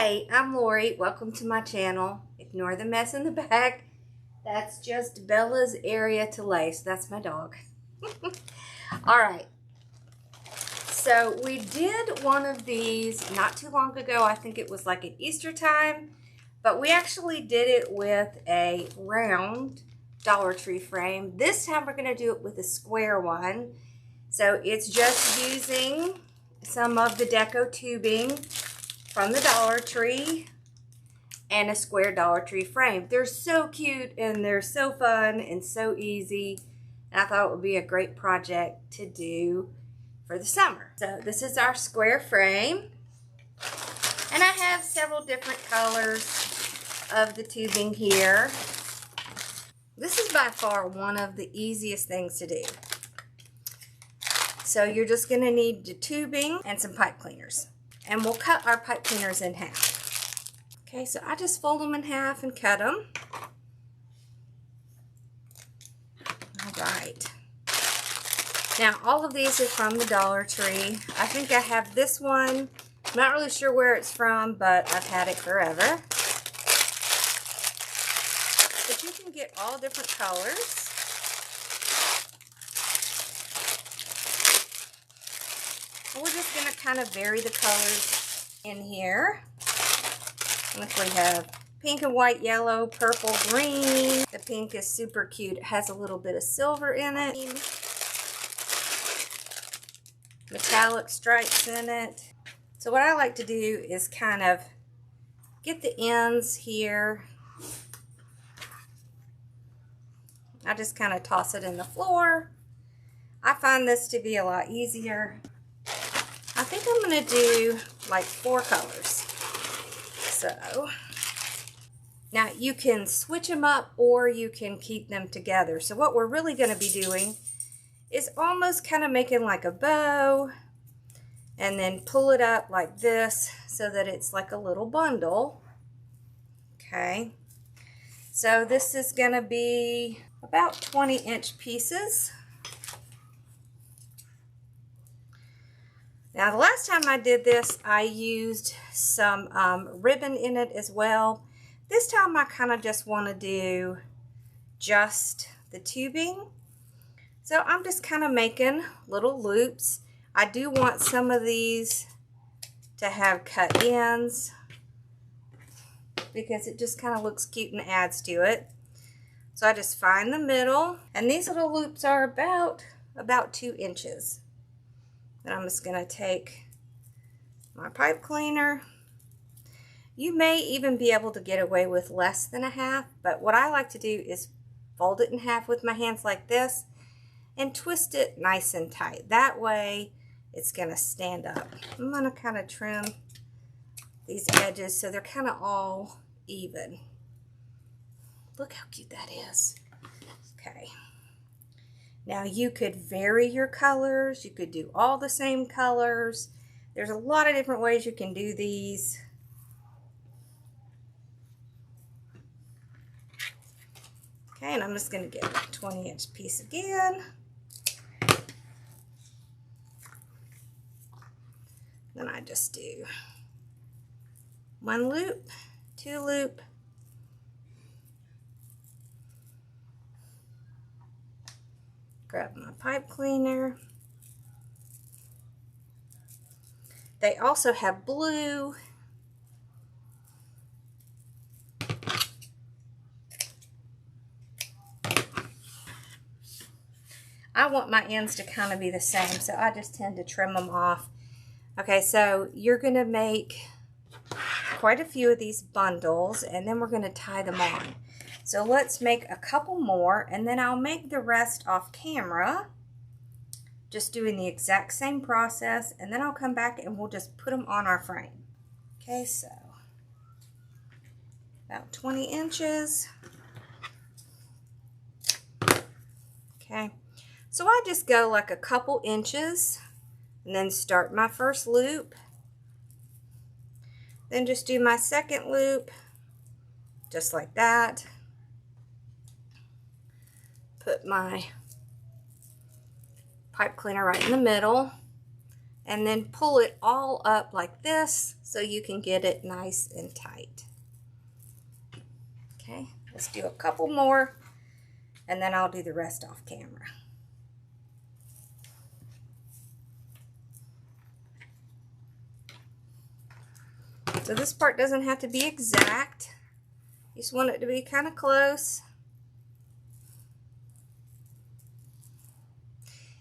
Hey, I'm Lori. Welcome to my channel. Ignore the mess in the back. That's just Bella's area to lace. That's my dog. Alright. So we did one of these not too long ago. I think it was like at Easter time. But we actually did it with a round Dollar Tree frame. This time we're going to do it with a square one. So it's just using some of the Deco tubing from the Dollar Tree and a square Dollar Tree frame. They're so cute and they're so fun and so easy. And I thought it would be a great project to do for the summer. So this is our square frame. And I have several different colors of the tubing here. This is by far one of the easiest things to do. So you're just going to need the tubing and some pipe cleaners. And we'll cut our pipe cleaners in half. Okay, so I just fold them in half and cut them. All right. Now, all of these are from the Dollar Tree. I think I have this one. I'm not really sure where it's from, but I've had it forever. But you can get all different colors. We're just going to kind of vary the colors in here. Look, we have pink and white, yellow, purple, green. The pink is super cute. It has a little bit of silver in it. Metallic stripes in it. So what I like to do is kind of get the ends here. I just kind of toss it in the floor. I find this to be a lot easier. I think I'm going to do like 4 colors. So, now you can switch them up or you can keep them together. So what we're really going to be doing is almost kind of making like a bow and then pull it up like this so that it's like a little bundle. Okay. So this is going to be about 20-inch pieces. Now, the last time I did this, I used some ribbon in it as well. This time, I kind of just want to do just the tubing. So, I'm just kind of making little loops. I do want some of these to have cut ends because it just kind of looks cute and adds to it. So, I just find the middle, and these little loops are about 2 inches. Then I'm just going to take my pipe cleaner. You may even be able to get away with less than a half, but what I like to do is fold it in half with my hands like this and twist it nice and tight. That way it's going to stand up. I'm going to kind of trim these edges so they're kind of all even. Look how cute that is. Okay. Now you could vary your colors, you could do all the same colors. There's a lot of different ways you can do these. Okay, and I'm just going to get a 20-inch piece again. Then I just do 1 loop, 2 loop, grab my pipe cleaner. They also have blue. I want my ends to kind of be the same, so I just tend to trim them off. Okay, so you're going to make quite a few of these bundles, and then we're going to tie them on. So let's make a couple more, and then I'll make the rest off camera, just doing the exact same process, and then I'll come back and we'll just put them on our frame. Okay, so about 20 inches. Okay, so I just go like a couple inches and then start my first loop. Then just do my second loop, just like that. Put my pipe cleaner right in the middle and then pull it all up like this so you can get it nice and tight. Okay, let's do a couple more and then I'll do the rest off camera. So this part doesn't have to be exact. You just want it to be kind of close.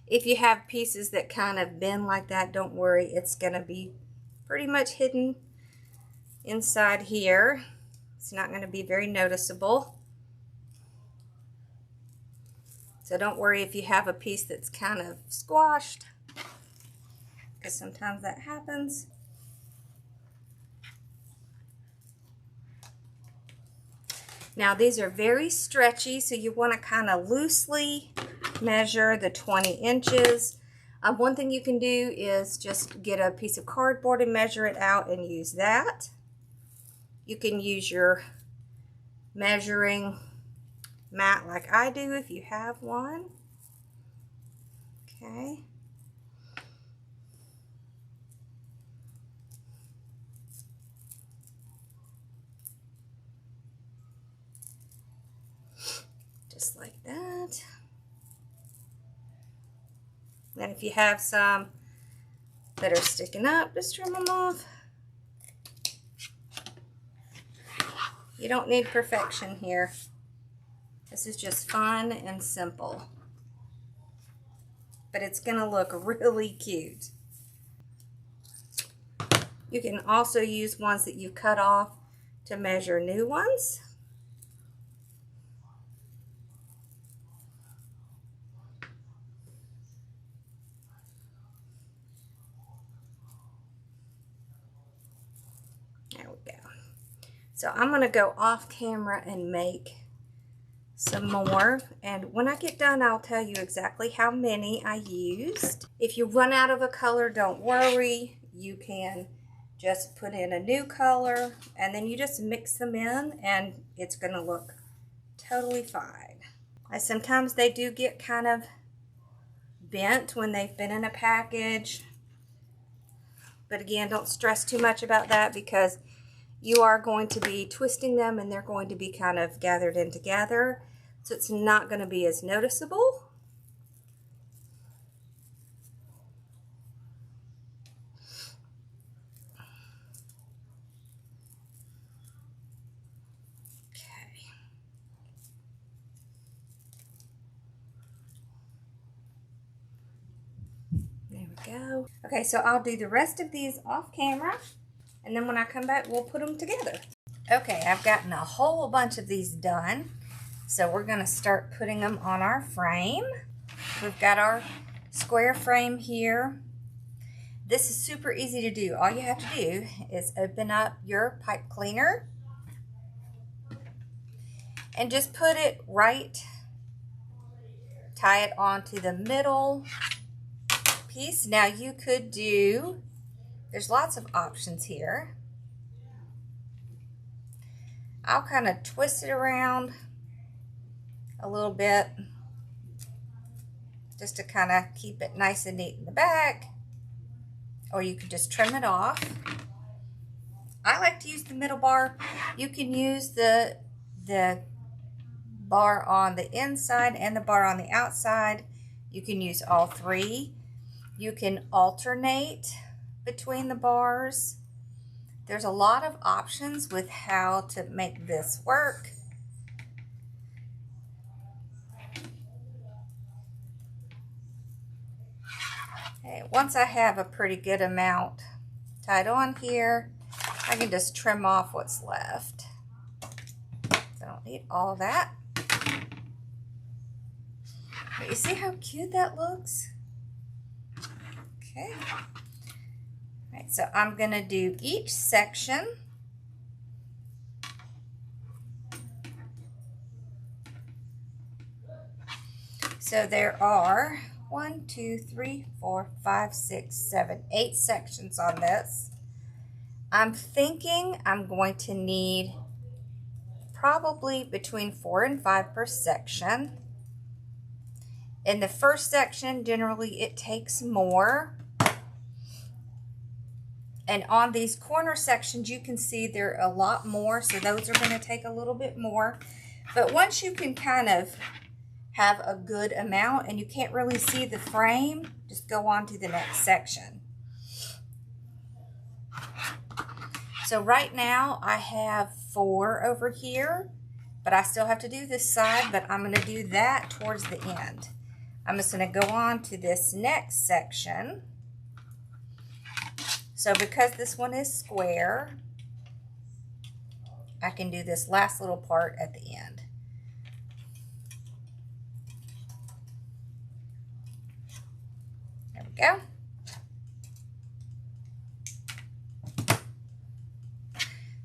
If you have pieces that kind of bend like that, don't worry, it's going to be pretty much hidden inside here. It's not going to be very noticeable. So don't worry if you have a piece that's kind of squashed, because sometimes that happens. Now these are very stretchy, so you want to kind of loosely measure the 20 inches. One thing you can do is just get a piece of cardboard and measure it out and use that. You can use your measuring mat like I do if you have one. Okay. Just like that. Then if you have some that are sticking up, just trim them off. You don't need perfection here. This is just fun and simple. But it's going to look really cute. You can also use ones that you cut off to measure new ones. There we go. So I'm going to go off camera and make some more, and when I get done I'll tell you exactly how many I used. If you run out of a color, don't worry. You can just put in a new color and then you just mix them in and it's going to look totally fine. Sometimes they do get kind of bent when they've been in a package, but again, don't stress too much about that because you are going to be twisting them and they're going to be kind of gathered in together, so it's not going to be as noticeable. Okay. There we go. Okay, so I'll do the rest of these off camera, and then when I come back, we'll put them together. Okay, I've gotten a whole bunch of these done. So we're going to start putting them on our frame. We've got our square frame here. This is super easy to do. All you have to do is open up your pipe cleaner and just put it right, tie it onto the middle piece. Now you could do, there's lots of options here. I'll kind of twist it around a little bit just to kind of keep it nice and neat in the back, or you can just trim it off. I like to use the middle bar. You can use the bar on the inside and the bar on the outside. You can use all three. You can alternate between the bars. There's a lot of options with how to make this work. Okay, once I have a pretty good amount tied on here, I can just trim off what's left. So I don't need all that. But you see how cute that looks? Okay. All right, so I'm going to do each section. So there are 1, 2, 3, 4, 5, 6, 7, 8 sections on this. I'm thinking I'm going to need probably between 4 and 5 per section. In the first section, generally it takes more. And on these corner sections, you can see they're a lot more, so those are going to take a little bit more. But once you can kind of have a good amount and you can't really see the frame, just go on to the next section. So right now I have 4 over here, but I still have to do this side, but I'm going to do that towards the end. I'm just going to go on to this next section. So because this one is square, I can do this last little part at the end. There we go.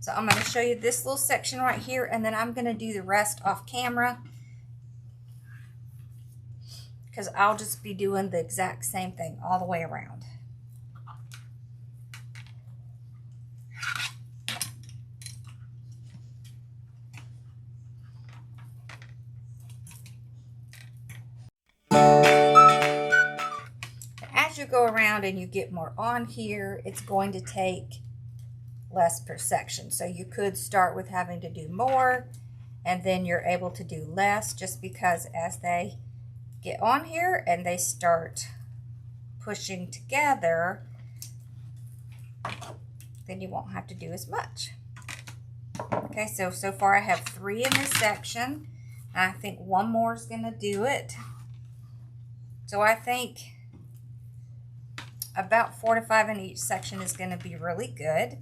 So I'm going to show you this little section right here, and then I'm going to do the rest off camera, because I'll just be doing the exact same thing all the way around. As you go around and you get more on here, it's going to take less per section. So you could start with having to do more, and then you're able to do less, just because as they get on here and they start pushing together, then you won't have to do as much. Okay, so far I have 3 in this section, and I think one more is going to do it. So I think about 4 to 5 in each section is going to be really good.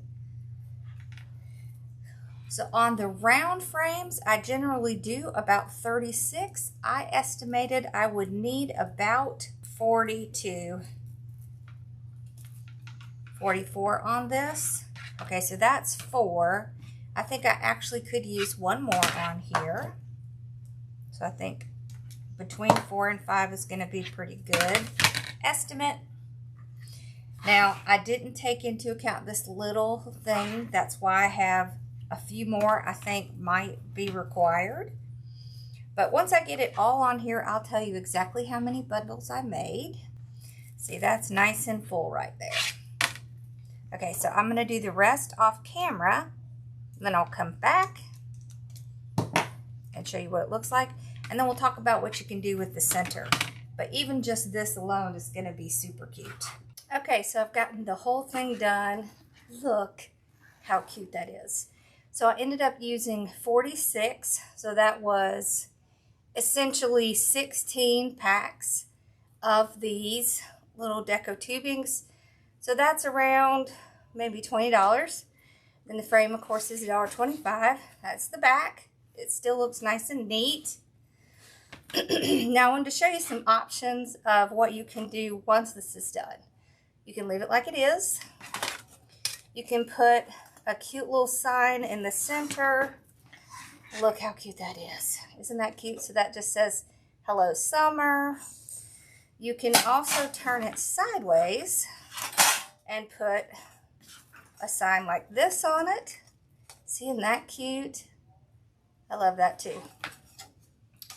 So on the round frames, I generally do about 36. I estimated I would need about 40 to 44 on this. Okay, so that's 4. I think I actually could use one more on here. So I think between 4 and 5 is going to be pretty good estimate. Now, I didn't take into account this little thing. That's why I have a few more I think might be required. But once I get it all on here, I'll tell you exactly how many bundles I made. See, that's nice and full right there. Okay, so I'm going to do the rest off camera. Then I'll come back and show you what it looks like. And then we'll talk about what you can do with the center. But even just this alone is going to be super cute. Okay, so I've gotten the whole thing done. Look how cute that is. So I ended up using 46. So that was essentially 16 packs of these little Deco tubings. So that's around maybe $20. Then the frame, of course, is $1.25. That's the back. It still looks nice and neat. Now I wanted to show you some options of what you can do once this is done. You can leave it like it is. You can put a cute little sign in the center. Look how cute that is. Isn't that cute? So that just says, "Hello, summer." You can also turn it sideways and put a sign like this on it. See, isn't that cute? I love that too.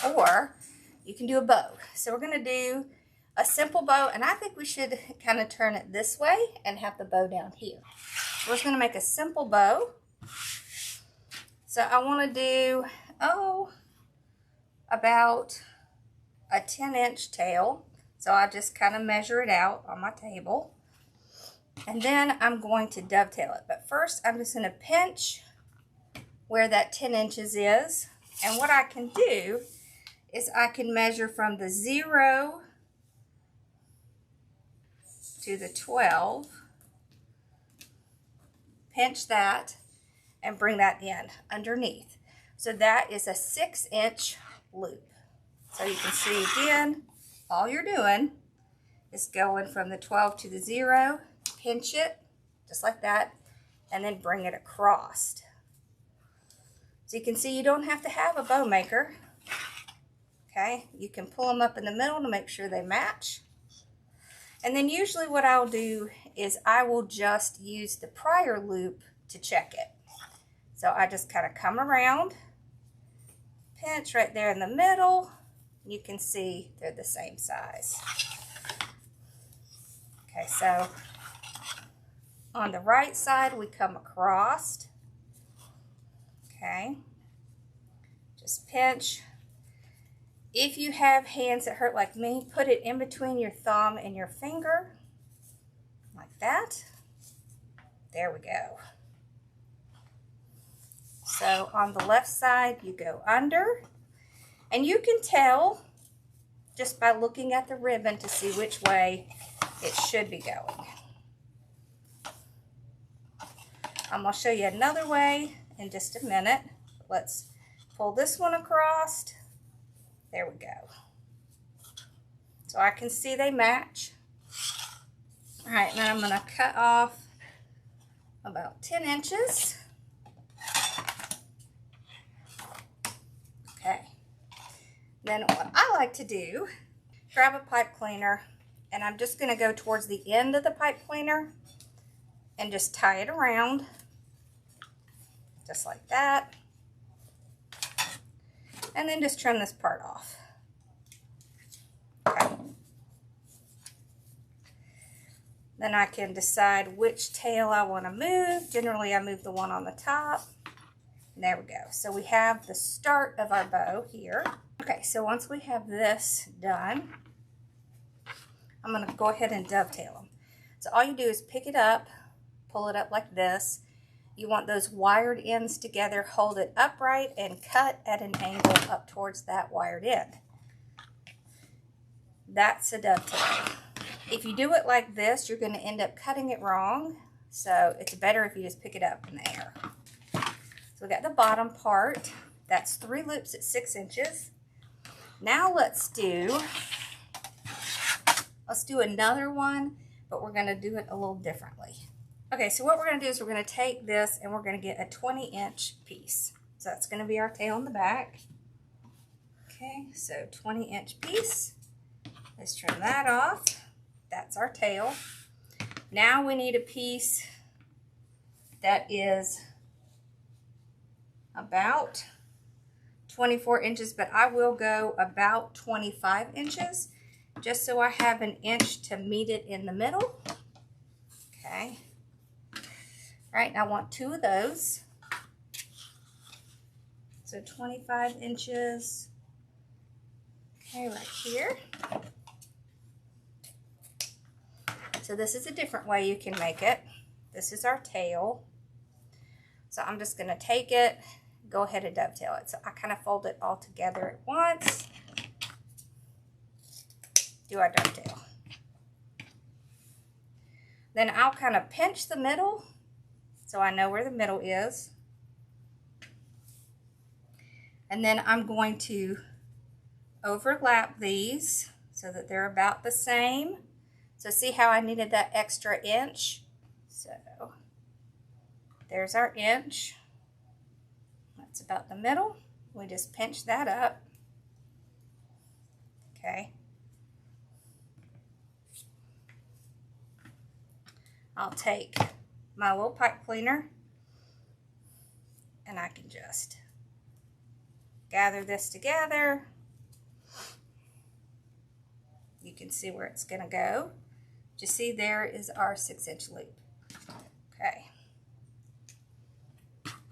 Or you can do a bow. So we're going to do a simple bow, and I think we should kind of turn it this way and have the bow down here. We're just going to make a simple bow. So I want to do, about a 10-inch tail. So I just kind of measure it out on my table. And then I'm going to dovetail it. But first, I'm just going to pinch where that 10 inches is. And what I can do is I can measure from the 0 to the 12, pinch that, and bring that in underneath. So that is a 6-inch loop. So you can see again, all you're doing is going from the 12 to the 0, pinch it, just like that, and then bring it across. So you can see you don't have to have a bow maker. Okay, you can pull them up in the middle to make sure they match. And then usually what I'll do is I will just use the prior loop to check it. So I just kind of come around, pinch right there in the middle. You can see they're the same size. Okay, so On the right side, we come across. Okay. Just pinch. If you have hands that hurt like me, put it in between your thumb and your finger, like that. There we go. So on the left side, you go under, and you can tell just by looking at the ribbon to see which way it should be going. I'm going to show you another way in just a minute. Let's pull this one across. There we go. So I can see they match. All right, now I'm going to cut off about 10 inches. Okay. Then what I like to do, grab a pipe cleaner, and I'm just going to go towards the end of the pipe cleaner and just tie it around, just like that. And then just trim this part off. Okay. Then I can decide which tail I want to move. Generally, I move the one on the top. And there we go. So we have the start of our bow here. Okay, so once we have this done, I'm going to go ahead and dovetail them. So all you do is pick it up, pull it up like this. You want those wired ends together, hold it upright, and cut at an angle up towards that wired end. That's a dovetail. If you do it like this, you're going to end up cutting it wrong. So it's better if you just pick it up in the air. So we got the bottom part. That's 3 loops at 6 inches. Now let's do another one, but we're going to do it a little differently. Okay, so what we're going to do is we're going to take this and we're going to get a 20-inch piece. So that's going to be our tail in the back. Okay, so 20-inch piece. Let's trim that off. That's our tail. Now we need a piece that is about 24 inches, but I will go about 25 inches just so I have an inch to meet it in the middle. Okay. All right, now I want 2 of those. So 25 inches. Okay, right here. So this is a different way you can make it. This is our tail. So I'm just going to take it, go ahead and dovetail it. So I kind of fold it all together at once. Do our dovetail. Then I'll kind of pinch the middle so I know where the middle is. And then I'm going to overlap these so that they're about the same. So see how I needed that extra inch? So there's our inch. That's about the middle. We just pinch that up. Okay. I'll take my little pipe cleaner and I can just gather this together. You can see where it's going to go. You see there is our 6-inch loop. Okay.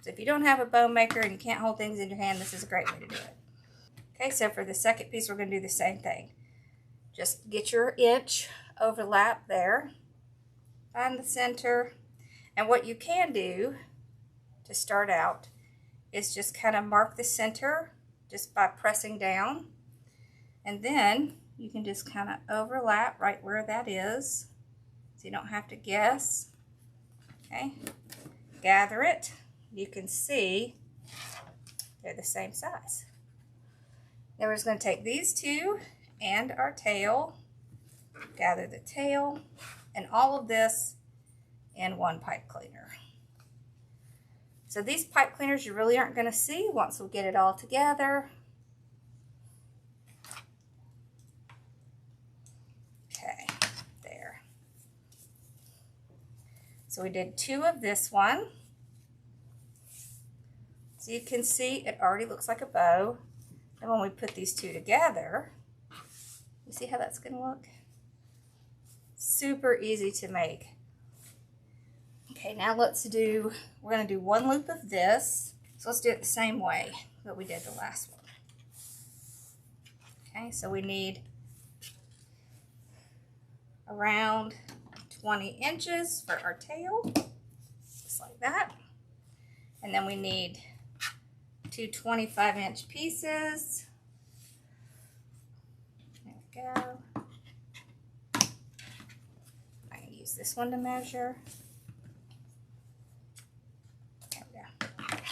So if you don't have a bow maker and you can't hold things in your hand, this is a great way to do it. Okay, so for the second piece, we're going to do the same thing. Just get your inch, overlap there, find the center, and what you can do to start out is just kind of mark the center just by pressing down, and then you can just kind of overlap right where that is, so you don't have to guess. Okay, gather it. You can see they're the same size. Now we're just going to take these 2 and our tail, gather the tail, and all of this in one pipe cleaner. So these pipe cleaners you really aren't going to see once we get it all together. Okay, there. So we did 2 of this one. So you can see it already looks like a bow. And when we put these 2 together, you see how that's going to look? Super easy to make. Okay, now we're going to do one loop of this. So let's do it the same way that we did the last one. Okay, so we need around 20 inches for our tail, just like that. And then we need two 25-inch pieces. There we go. I can use this one to measure. There we go.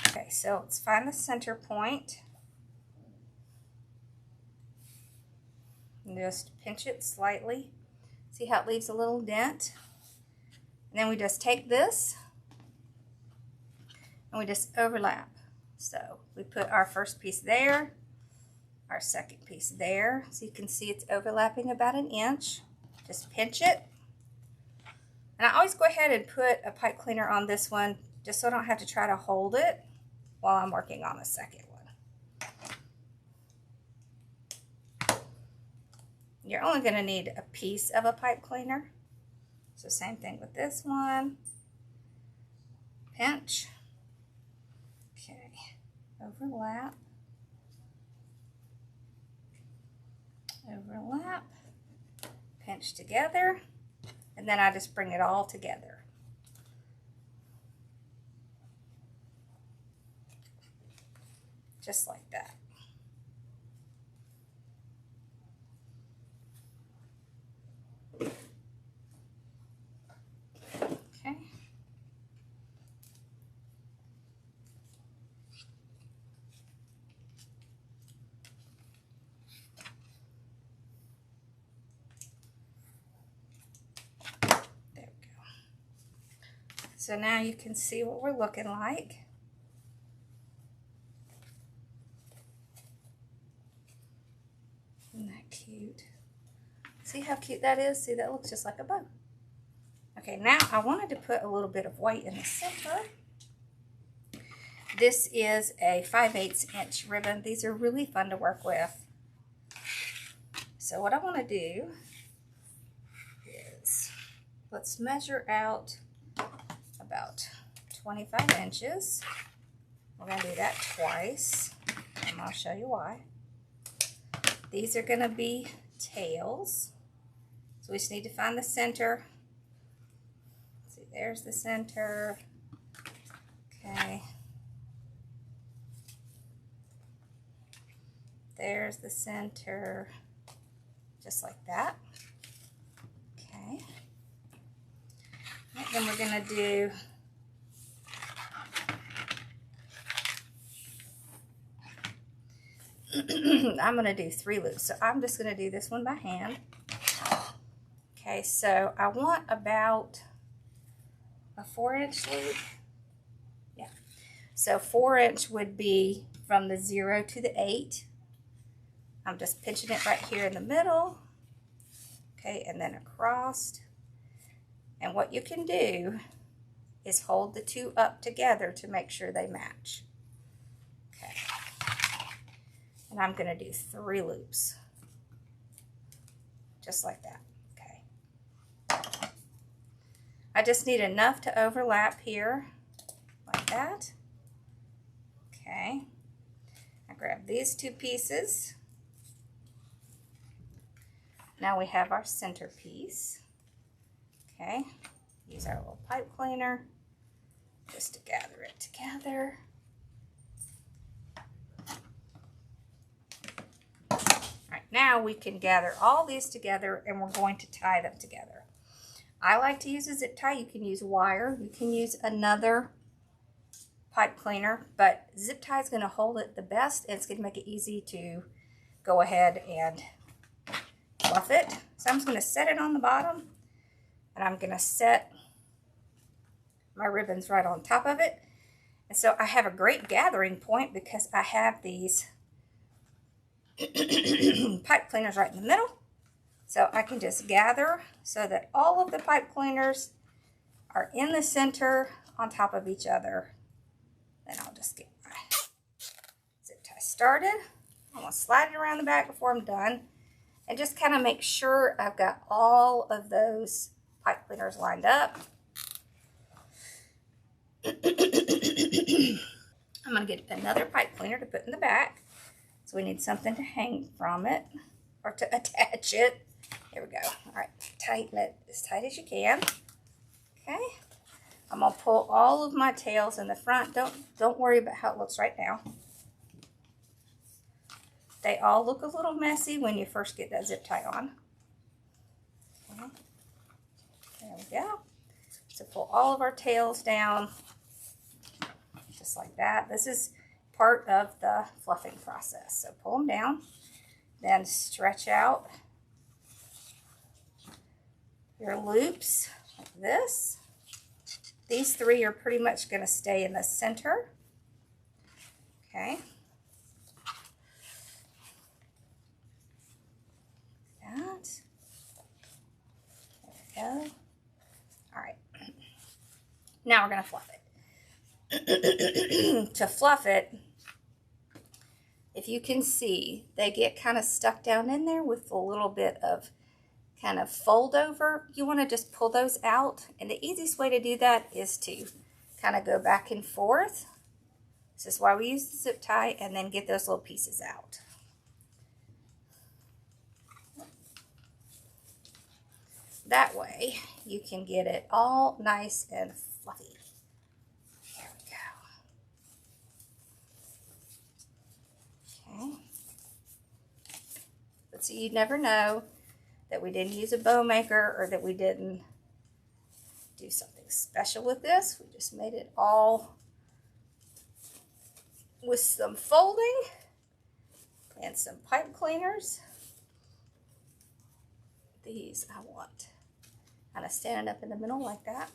Okay, so let's find the center point. And just pinch it slightly. See how it leaves a little dent? And then we just take this and we just overlap. So we put our first piece there, our second piece there. So you can see it's overlapping about an inch. Just pinch it. And I always go ahead and put a pipe cleaner on this one just so I don't have to try to hold it while I'm working on the second one. You're only going to need a piece of a pipe cleaner. So same thing with this one. Pinch. Okay. Overlap. Overlap. Pinch together. And then I just bring it all together. Just like that. Okay. There we go. So now you can see what we're looking like. Isn't that cute? See how cute that is? See, that looks just like a bow. Okay, now I wanted to put a little bit of white in the center. This is a 5/8 inch ribbon. These are really fun to work with. So what I want to do is, let's measure out about 25 inches. We're going to do that twice, and I'll show you why. These are going to be tails. So we just need to find the center. See, there's the center. Okay. There's the center. Just like that. Okay. Right, then we're going to do I'm going to do 3 loops. So I'm just going to do this one by hand. Okay, so I want about a 4-inch loop. Yeah. So 4-inch would be from the 0 to the 8. I'm just pinching it right here in the middle. Okay, and then across. And what you can do is hold the 2 up together to make sure they match. Okay. And I'm going to do 3 loops. Just like that. Okay. I just need enough to overlap here. Like that. Okay. I grab these 2 pieces. Now we have our center piece. Okay. Use our little pipe cleaner just to gather it together. Now we can gather all these together and we're going to tie them together. I like to use a zip tie. You can use wire. You can use another pipe cleaner, but zip tie is going to hold it the best and it's going to make it easy to go ahead and fluff it. So I'm just going to set it on the bottom and I'm going to set my ribbons right on top of it. And so I have a great gathering point because I have these pipe cleaners right in the middle, so I can just gather so that all of the pipe cleaners are in the center on top of each other. Then I'll just get my zip tie started. I'm going to slide it around the back before I'm done and just kind of make sure I've got all of those pipe cleaners lined up. I'm going to get another pipe cleaner to put in the back. So we need something to hang from it or to attach it. Here we go. All right, tighten it as tight as you can. Okay. I'm going to pull all of my tails in the front. Don't worry about how it looks right now. They all look a little messy when you first get that zip tie on. Okay. There we go. So pull all of our tails down, just like that. This is part of the fluffing process. So pull them down, then stretch out your loops like this. These three are pretty much going to stay in the center. Okay. That. There we go. All right. Now we're going to fluff it. To fluff it, if you can see, they get kind of stuck down in there with a little bit of kind of fold over. You want to just pull those out. And the easiest way to do that is to kind of go back and forth. This is why we use the zip tie, and then get those little pieces out. That way you can get it all nice and fluffy. There we go. Okay. But so you never know that we didn't use a bow maker or that we didn't do something special with this. We just made it all with some folding and some pipe cleaners. These I want kind of standing up in the middle like that.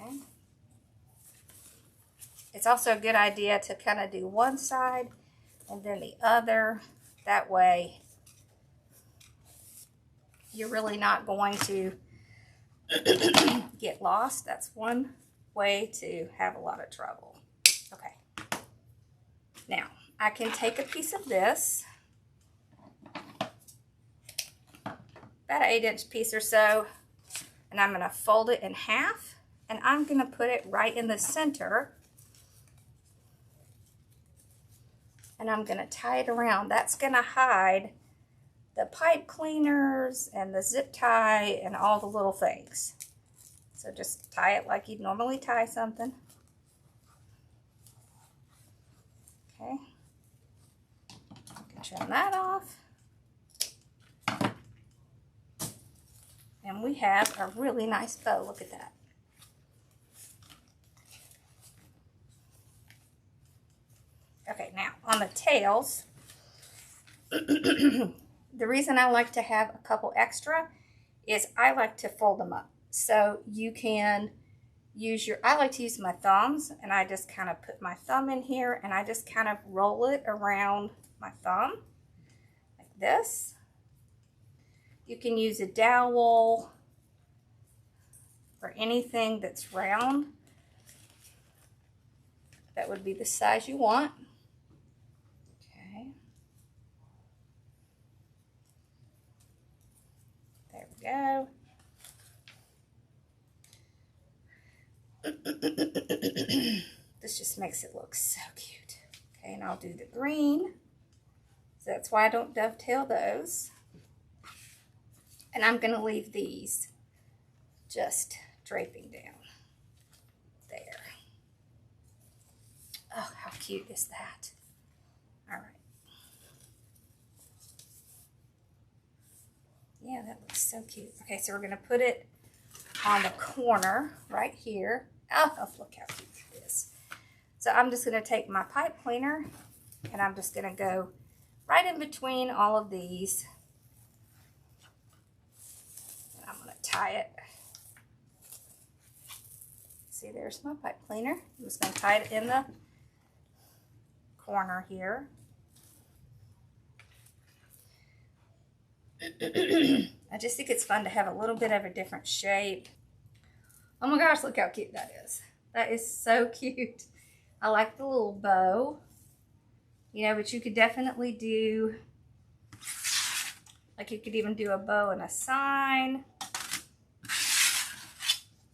Okay. It's also a good idea to kind of do one side and then the other. That way you're really not going to get lost. That's one way to have a lot of trouble. Okay. Now, I can take a piece of this, about an 8-inch piece or so, and I'm going to fold it in half, and I'm going to put it right in the center, and I'm going to tie it around. That's going to hide the pipe cleaners and the zip tie and all the little things. So just tie it like you'd normally tie something. Okay. Trim that off. And we have a really nice bow. Look at that. Okay, now on the tails, the reason I like to have a couple extra is I like to fold them up. So you can use your, I like to use my thumbs, and I just kind of put my thumb in here and I just kind of roll it around my thumb like this. You can use a dowel or anything that's round. That would be the size you want. Okay. There we go. This just makes it look so cute. Okay, and I'll do the green. So that's why I don't dovetail those. And I'm going to leave these just draping down there. Oh, how cute is that? All right. Yeah, that looks so cute. Okay, so we're going to put it on the corner right here. Oh, look how cute it is. So I'm just going to take my pipe cleaner and I'm just going to go right in between all of these. And I'm going to tie it. See, there's my pipe cleaner. I'm just going to tie it in the corner here. I just think it's fun to have a little bit of a different shape. Oh my gosh, look how cute that is. That is so cute. I like the little bow. You know, but you could definitely do, like you could even do a bow and a sign.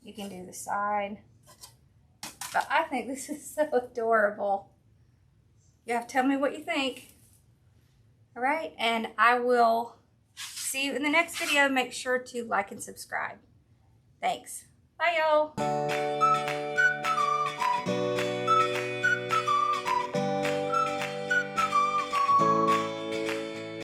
You can do the side. But I think this is so adorable. You have to tell me what you think. All right, and I will see you in the next video. Make sure to like and subscribe. Thanks. Bye, y'all.